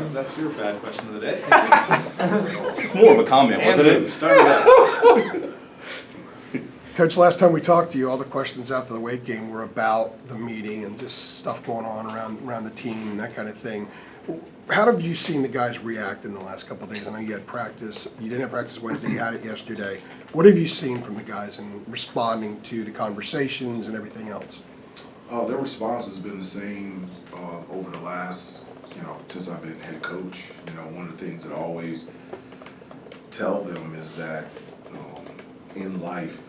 Adam, that's your bad question of the day. It's more of a comment, wasn't Andrew, it? start it up. Coach, last time we talked to you, all the questions after the Wake game were about the meeting and just stuff going on around the team and that kind of thing. How have you seen the guys react in the last couple of days? I know you had practice. You didn't have practice Wednesday. You had it yesterday. What have you seen from the guys in responding to the conversations and everything else? Their response has been the same over the last, since I've been head coach. One of the things that I always tell them is that in life,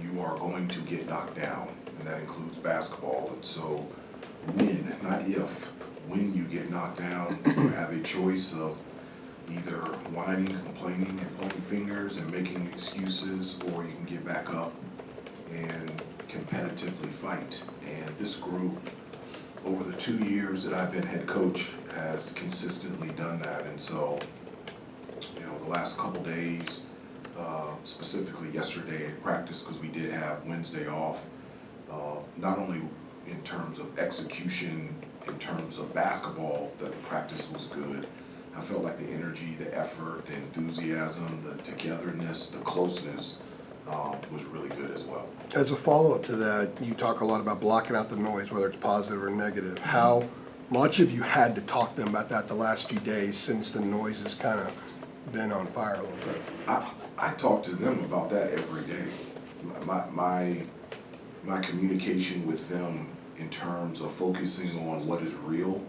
you are going to get knocked down, and that includes basketball. And so when, not if, when you get knocked down, you have a choice of either whining, complaining, and pointing fingers and making excuses, or you can get back up and competitively fight. And this group, over the 2 years that I've been head coach, has consistently done that. And so, the last couple days, specifically yesterday at practice, because we did have Wednesday off, not only in terms of execution, in terms of basketball, that the practice was good. I felt like the energy, the effort, the enthusiasm, the togetherness, the closeness was really good as well. As a follow-up to that, you talk a lot about blocking out the noise, whether it's positive or negative. How much have you had to talk to them about that the last few days since the noise has kind of been on fire a little bit? I talk to them about that every day. My communication with them in terms of focusing on what is real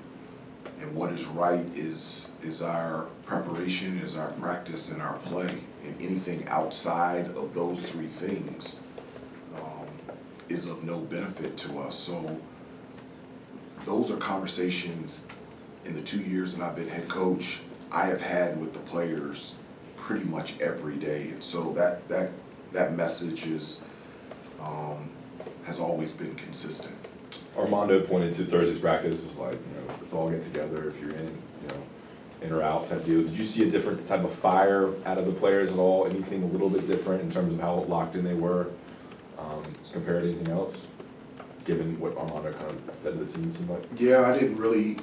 and what is right is our preparation, is our practice, and our play. And anything outside of those three things is of no benefit to us. So those are conversations in the 2 years that I've been head coach I have had with the players pretty much every day. And so that message has always been consistent. Armando pointed to Thursday's practice as like, let's all get together if you're in or out type deal. Did you see a different type of fire out of the players at all? Anything a little bit different in terms of how locked in they were compared to anything else, given what Armando kind of said to the team seemed like? Yeah, I didn't really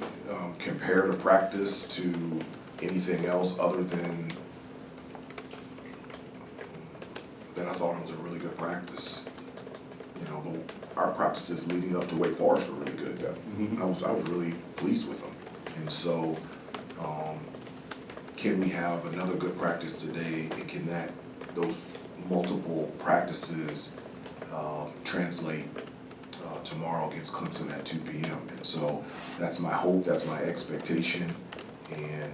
compare the practice to anything else other than I thought it was a really good practice. Our practices leading up to Wake Forest were really good. Yeah. I was really pleased with them. And so, can we have another good practice today, and can those multiple practices translate tomorrow against Clemson at 2 p.m. And so that's my hope, that's my expectation, and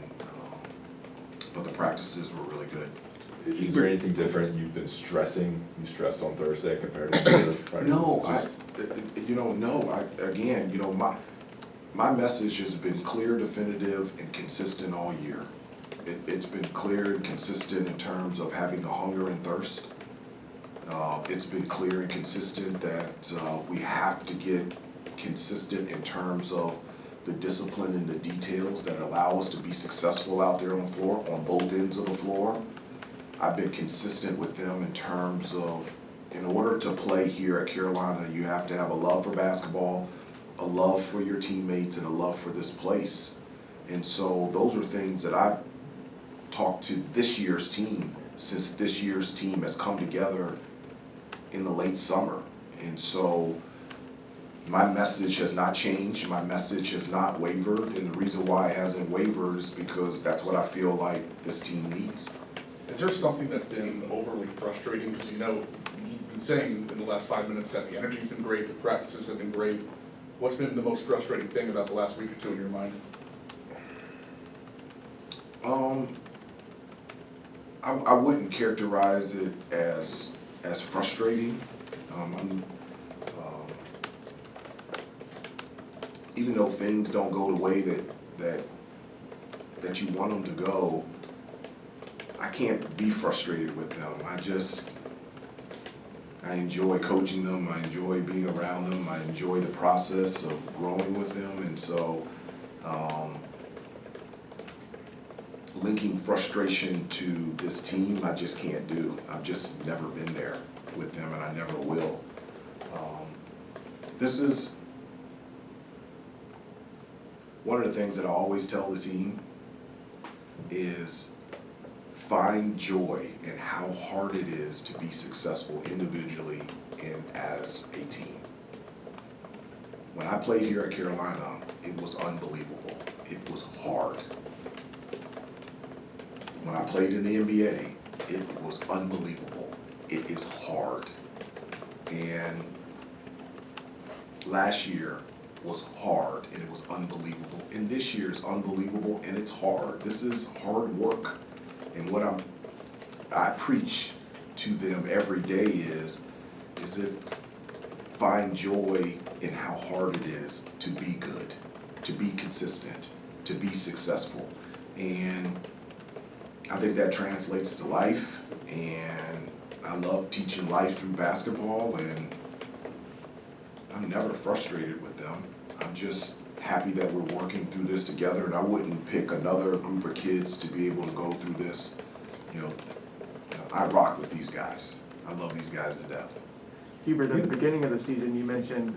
but the practices were really good. Is there anything different you've been stressing? You stressed on Thursday compared to the other practices? No, my message has been clear, definitive, and consistent all year. It's been clear and consistent in terms of having a hunger and thirst. It's been clear and consistent that we have to get consistent in terms of the discipline and the details that allow us to be successful out there on the floor, on both ends of the floor. I've been consistent with them in terms of, in order to play here at Carolina, you have to have a love for basketball, a love for your teammates, and a love for this place. And so those are things that I've talked to this year's team, since this year's team has come together in the late summer. And so my message has not changed, my message has not wavered, and the reason why it hasn't wavered is because that's what I feel like this team needs. Is there something that's been overly frustrating? Because you've been saying in the last 5 minutes that the energy's been great, the practices have been great. What's been the most frustrating thing about the last week or two in your mind? I wouldn't characterize it as frustrating. Even though things don't go the way that you want them to go, I can't be frustrated with them. I enjoy coaching them. I enjoy being around them. I enjoy the process of growing with them. And so linking frustration to this team, I just can't do. I've just never been there with them, and I never will. one of the things that I always tell the team is find joy in how hard it is to be successful individually and as a team. When I played here at Carolina, it was unbelievable. It was hard. When I played in the NBA, it was unbelievable. It is hard. And last year was hard and it was unbelievable. And this year is unbelievable and it's hard. This is hard work. And what I preach to them every day is if find joy in how hard it is to be good, to be consistent, to be successful. And I think that translates to life, and I love teaching life through basketball, and I'm never frustrated with them. I'm just happy that we're working through this together, and I wouldn't pick another group of kids to be able to go through this. I rock with these guys. I love these guys to death. Hubert, at the beginning of the season, you mentioned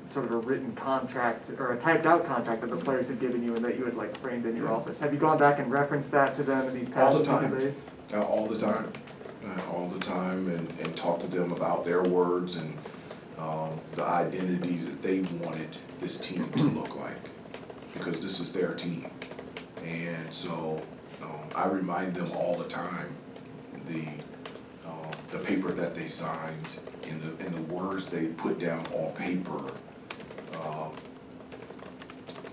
sort of a written contract or a typed out contract that the players had given you and that you had like framed in your office. Have you gone back and referenced that to them in these All past the couple time. days? All the time. All the time, and talk to them about their words and the identity that they wanted this team to look like, because this is their team. And so I remind them all the time the paper that they signed and the words they put down on paper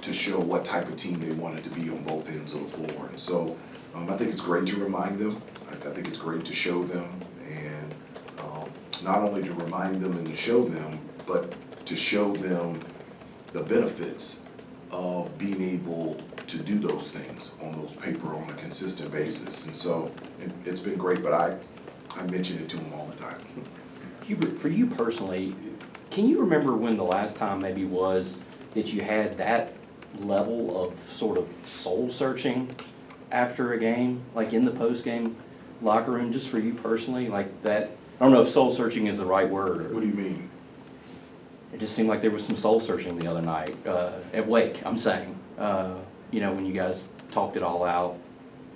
to show what type of team they wanted to be on both ends of the floor. And so I think it's great to remind them. I think it's great to show them, and not only to remind them and to show them, but to show them the benefits of being able to do those things on those paper on a consistent basis. And so it's been great, but I mention it to them all the time. Hubert, for you personally, can you remember when the last time maybe was that you had that level of sort of soul searching after a game, like in the post-game locker room, just for you personally, like that? I don't know if soul searching is the right word. What do you mean? It just seemed like there was some soul searching the other night, at Wake, I'm saying. When you guys talked it all out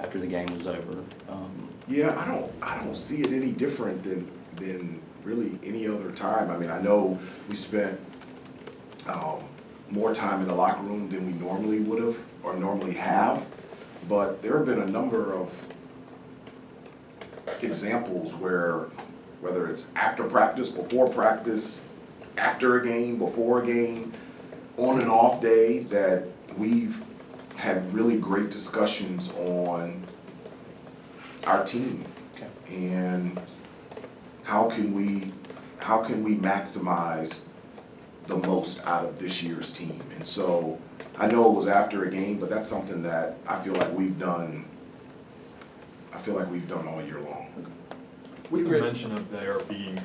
after the game was over. Yeah, I don't see it any different than really any other time. I mean, I know we spent more time in the locker room than we normally would have or normally have, but there have been a number of examples where, whether it's after practice, before practice, after a game, before a game, on and off day, that we've had really great discussions on our team. Okay. And how can we maximize the most out of this year's team? And so I know it was after a game, but that's something that I feel like we've done all year long. With the mention of there being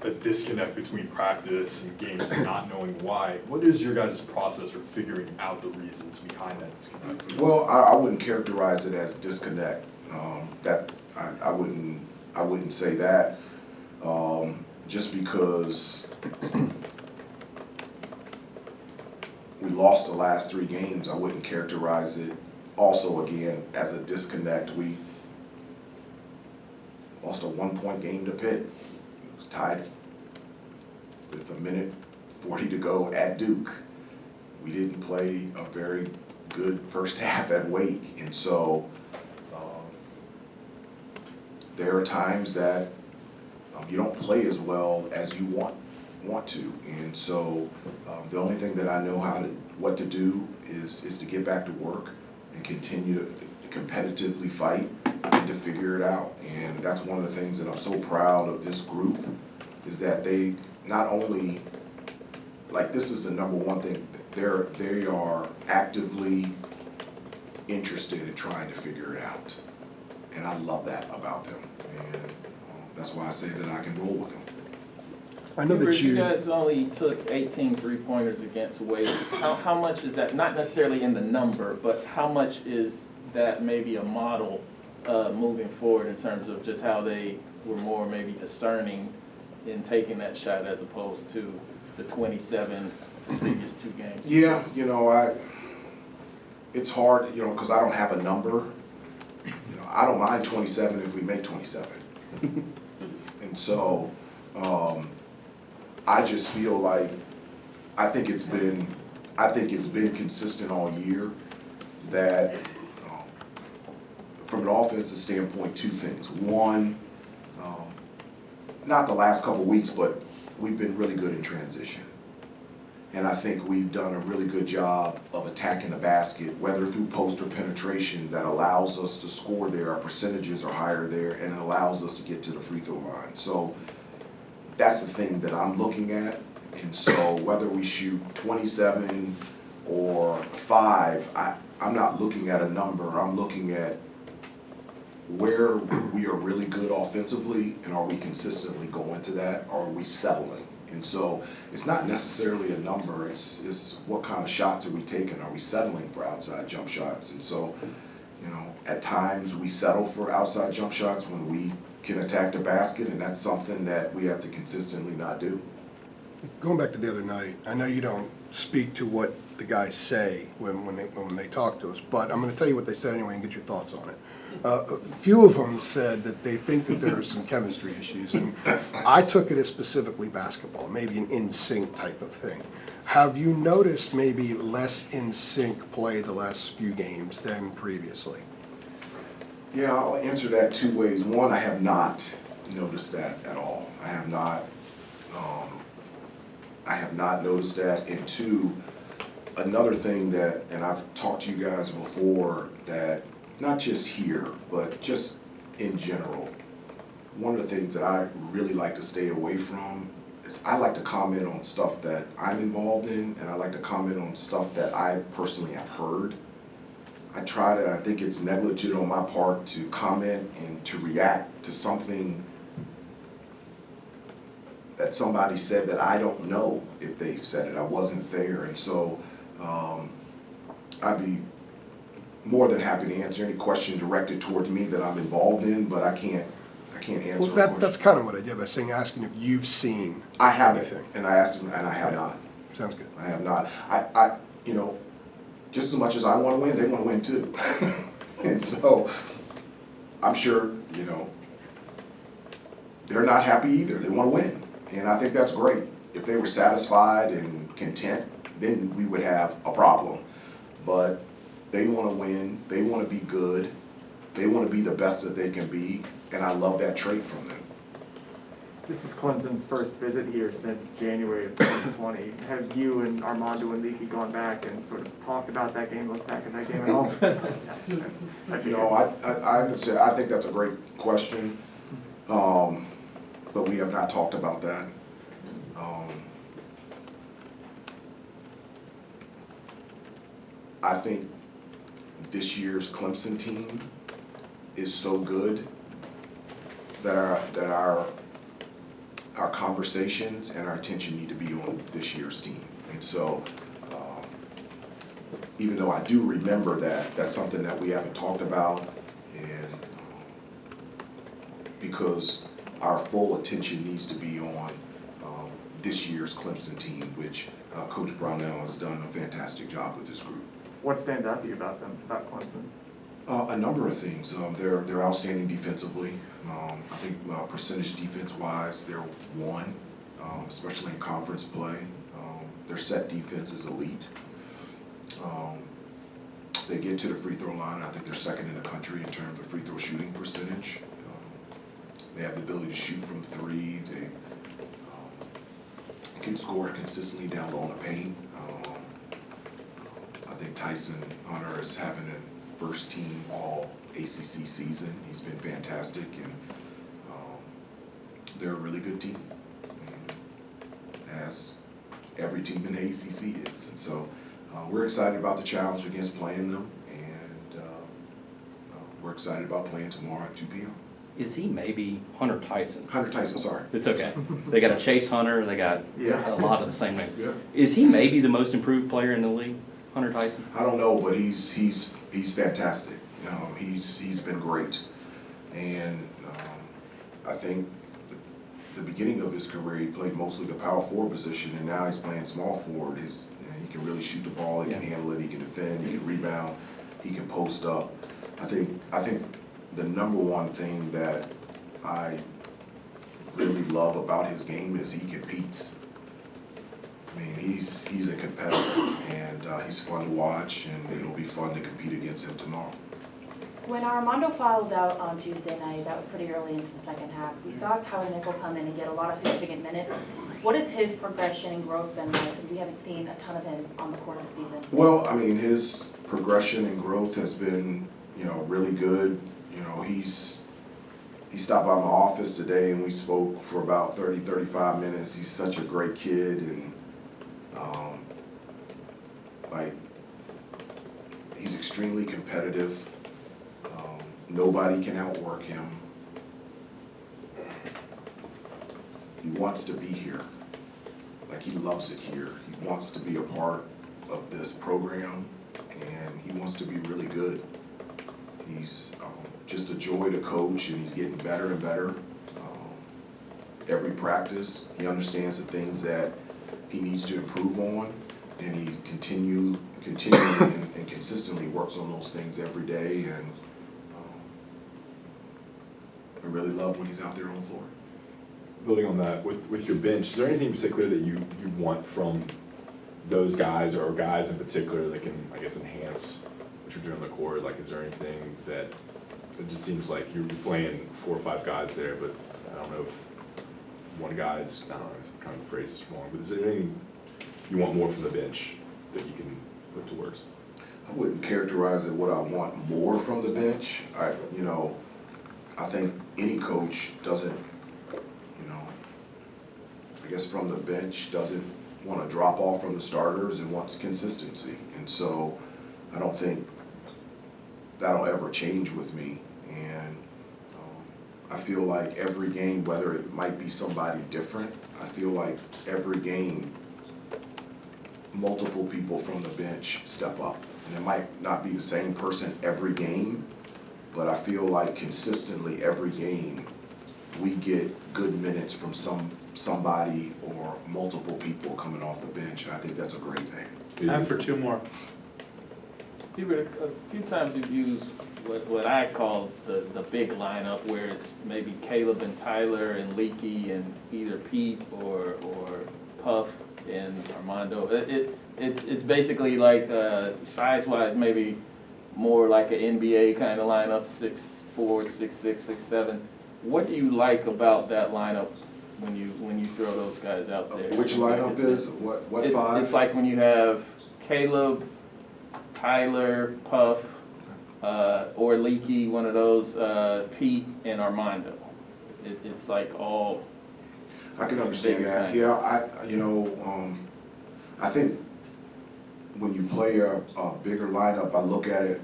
a disconnect between practice and games and not knowing why, what is your guys' process for figuring out the reasons behind that disconnect? Well, I wouldn't characterize it as disconnect. I wouldn't say that. Just because we lost the last 3 games, I wouldn't characterize it also again as a disconnect. We lost a 1-point game to Pitt. It was tied with 1:40 to go at Duke. We didn't play a very good first half at Wake, and so there are times that you don't play as well as you want to, and so the only thing that I know what to do is to get back to work and continue to competitively fight and to figure it out. And that's one of the things that I'm so proud of this group, is that they not only, like, this is the number one thing, they are actively interested in trying to figure it out. And I love that about them, and that's why I say that I can roll with them. I know that Hubert, you guys only took 18 3-pointers against Wade. How much is that, not necessarily in the number, but how much is that maybe a model moving forward in terms of just how they were more maybe discerning in taking that shot as opposed to the 27 previous 2 games? Yeah, it's hard, you know, because I don't have a number. You know, I don't mind 27 if we make 27. And so, I just feel like, I think it's been consistent all year that, from an offensive standpoint, two things. One, not the last couple weeks, but we've been really good in transition. And I think we've done a really good job of attacking the basket, whether through post or penetration, that allows us to score there. Our percentages are higher there, and it allows us to get to the free throw line. So that's the thing that I'm looking at. And so whether we shoot 27 or 5, I'm not looking at a number. I'm looking at where we are really good offensively, and are we consistently going to that, or are we settling? And so it's not necessarily a number, it's what kind of shots are we taking? Are we settling for outside jump shots? And so, you know, at times we settle for outside jump shots when we can attack the basket, and that's something that we have to consistently not do. Going back to the other night, I know you don't speak to what the guys say when they talk to us, but I'm gonna tell you what they said anyway and get your thoughts on it. A few of them said that they think that there are some chemistry issues, and I took it as specifically basketball, maybe an in-sync type of thing. Have you noticed maybe less in-sync play the last few games than previously? Yeah, I'll answer that two ways. One, I have not noticed that at all. I have not noticed that. And two, another thing that, and I've talked to you guys before, that not just here, but just in general, one of the things that I really like to stay away from is I like to comment on stuff that I'm involved in, and I like to comment on stuff that I personally have heard. I think it's negligent on my part to comment and to react to something that somebody said that I don't know if they said it. I wasn't there. And so I'd be more than happy to answer any question directed towards me that I'm involved in, but I can't answer Well, a question. that's kind of what I did by asking if you've seen I haven't, anything. and I asked him, and I have not. Sounds good. I have not. I you know, just as much as I want to win, they want to win too. And so I'm sure, you know, they're not happy either. They want to win. And I think that's great. If they were satisfied and content, then we would have a problem. But they want to win. They want to be good. They want to be the best that they can be. And I love that trait from them. This is Clemson's first visit here since January of 2020. Have you and Armando and Leaky gone back and sort of talked about that game, looked back at that game at all? You know, I would say, I think that's a great question. But we have not talked about that. I think this year's Clemson team is so good that our conversations and our attention need to be on this year's team. And so, even though I do remember that, that's something that we haven't talked about, and because our full attention needs to be on this year's Clemson team, which Coach Brownell has done a fantastic job with this group. What stands out to you about them, about Clemson? A number of things. They're outstanding defensively. I think percentage defense-wise, they're one, especially in conference play. Their set defense is elite. They get to the free throw line. I think they're second in the country in terms of free throw shooting percentage. They have the ability to shoot from three. They can score consistently down low in the paint. I think Tyson Hunter is having a first team all ACC season. He's been fantastic, and they're a really good team, as every team in the ACC is. And so we're excited about the challenge against playing them, and we're excited about playing tomorrow at 2 p.m. Is he maybe Hunter Tyson? Hunter Tyson, sorry. It's okay. They got a Chase Hunter, they got Yeah. a lot of the same names. Yeah. Is he maybe the most improved player in the league, Hunter Tyson? I don't know, but he's fantastic. He's been great, and I think the beginning of his career he played mostly the power forward position, and now he's playing small forward. He can really shoot the ball, he can handle it, he can defend, he can rebound, he can post up. I think the number one thing that I really love about his game is he competes. I mean, he's a competitor, and he's fun to watch, and it'll be fun to compete against him tomorrow. When Armando fouled out on Tuesday night, that was pretty early into the second half, we saw Tyler Nickel come in and get a lot of significant minutes. What has his progression and growth been like? Because we haven't seen a ton of him on the court this season. Well, I mean, his progression and growth has been, really good. He stopped by my office today and we spoke for about 30, 35 minutes. He's such a great kid, and he's extremely competitive. Nobody can outwork him. He wants to be here. He loves it here. He wants to be a part of this program, and he wants to be really good. He's just a joy to coach, and he's getting better and better. Every practice, he understands the things that he needs to improve on, and he continually and consistently works on those things every day, and I really love when he's out there on the floor. Building on that, with your bench, is there anything in particular that you want from those guys, or guys in particular that can, I guess, enhance what you're doing on the court? Like, is there anything that, it just seems like you're playing 4 or 5 guys there, but I don't know if one guy's, I don't know, I'm trying to phrase this wrong, but is there anything you want more from the bench that you can put to works? I wouldn't characterize it what I want more from the bench. I think any coach doesn't, I guess from the bench, doesn't want to drop off from the starters and wants consistency. And so I don't think that'll ever change with me. And I feel like every game, whether it might be somebody different, I feel like every game, multiple people from the bench step up. And it might not be the same person every game, but I feel like consistently every game, we get good minutes from somebody or multiple people coming off the bench, and I think that's a great thing. Time for 2 more. Hubert, a few times you've used what I call the big lineup, where it's maybe Caleb and Tyler and Leaky and either Pete or Puff and Armando. It's basically like size-wise maybe more like an NBA kind of lineup, 6'4", 6'6", 6'7". What do you like about that lineup when you throw those guys out there? Which lineup is, what five? It's like when you have Caleb, Tyler, Puff, or Leaky, one of those, Pete and Armando. It's like all. I can understand that. Yeah, I think when you play a bigger lineup, I look at it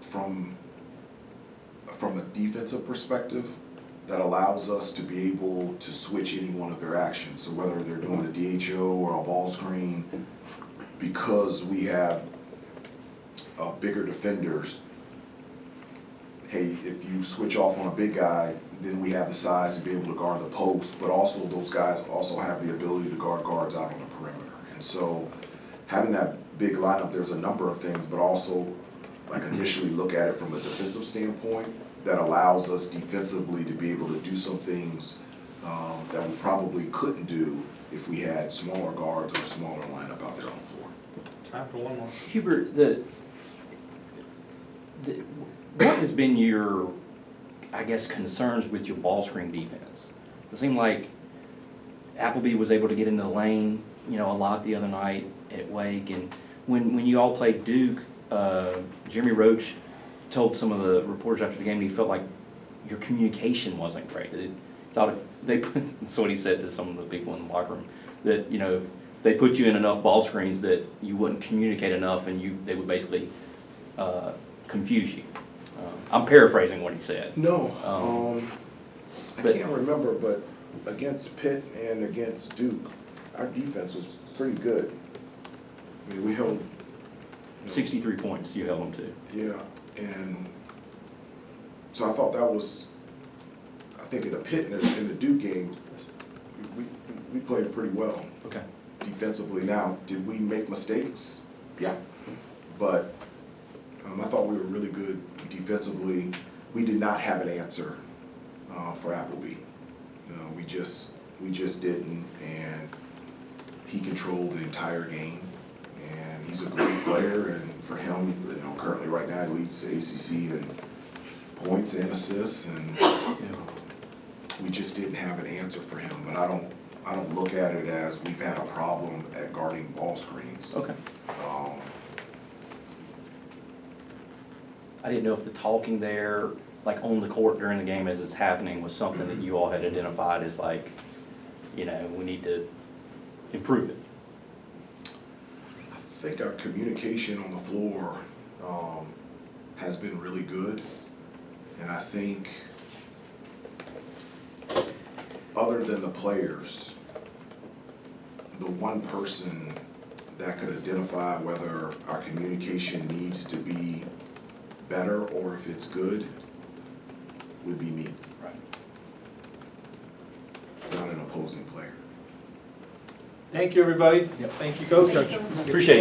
from a defensive perspective that allows us to be able to switch any one of their actions. So whether they're doing a DHO or a ball screen, because we have bigger defenders, hey, if you switch off on a big guy, then we have the size to be able to guard the post, but also those guys also have the ability to guard guards out on the perimeter. And so having that big lineup, there's a number of things, but also initially look at it from a defensive standpoint that allows us defensively to be able to do some things that we probably couldn't do if we had smaller guards or a smaller lineup out there on the floor. Time for 1 more. Hubert, what has been your, I guess, concerns with your ball screen defense? It seemed like Appleby was able to get into the lane, a lot the other night at Wake, and when you all played Duke, Jeremy Roach told some of the reporters after the game that he felt like your communication wasn't great. That he thought if they that's what he said to some of the people in the locker room, that if they put you in enough ball screens that you wouldn't communicate enough, and they would basically confuse you. I'm paraphrasing what he said. No, I can't remember, but against Pitt and against Duke, our defense was pretty good. I mean, we held 63 points you held them to. Yeah, and so I thought that was, I think in the Pitt and in the Duke game, we played pretty well. Okay. defensively. Now, did we make mistakes? Yeah. But I thought we were really good defensively. We did not have an answer for Appleby. We just didn't, and he controlled the entire game. And he's a great player, and for him, currently right now he leads the ACC in points and assists, and we just didn't have an answer for him. But I don't look at it as we've had a problem at guarding ball screens. Okay. I didn't know if the talking there, like on the court during the game as it's happening, was something that you all had identified as like, we need to improve it. I think our communication on the floor has been really good, and I think other than the players, the one person that could identify whether our communication needs to be better or if it's good would be me. Right. Not an opposing player. Thank you, everybody. Thank you, Coach. Appreciate it.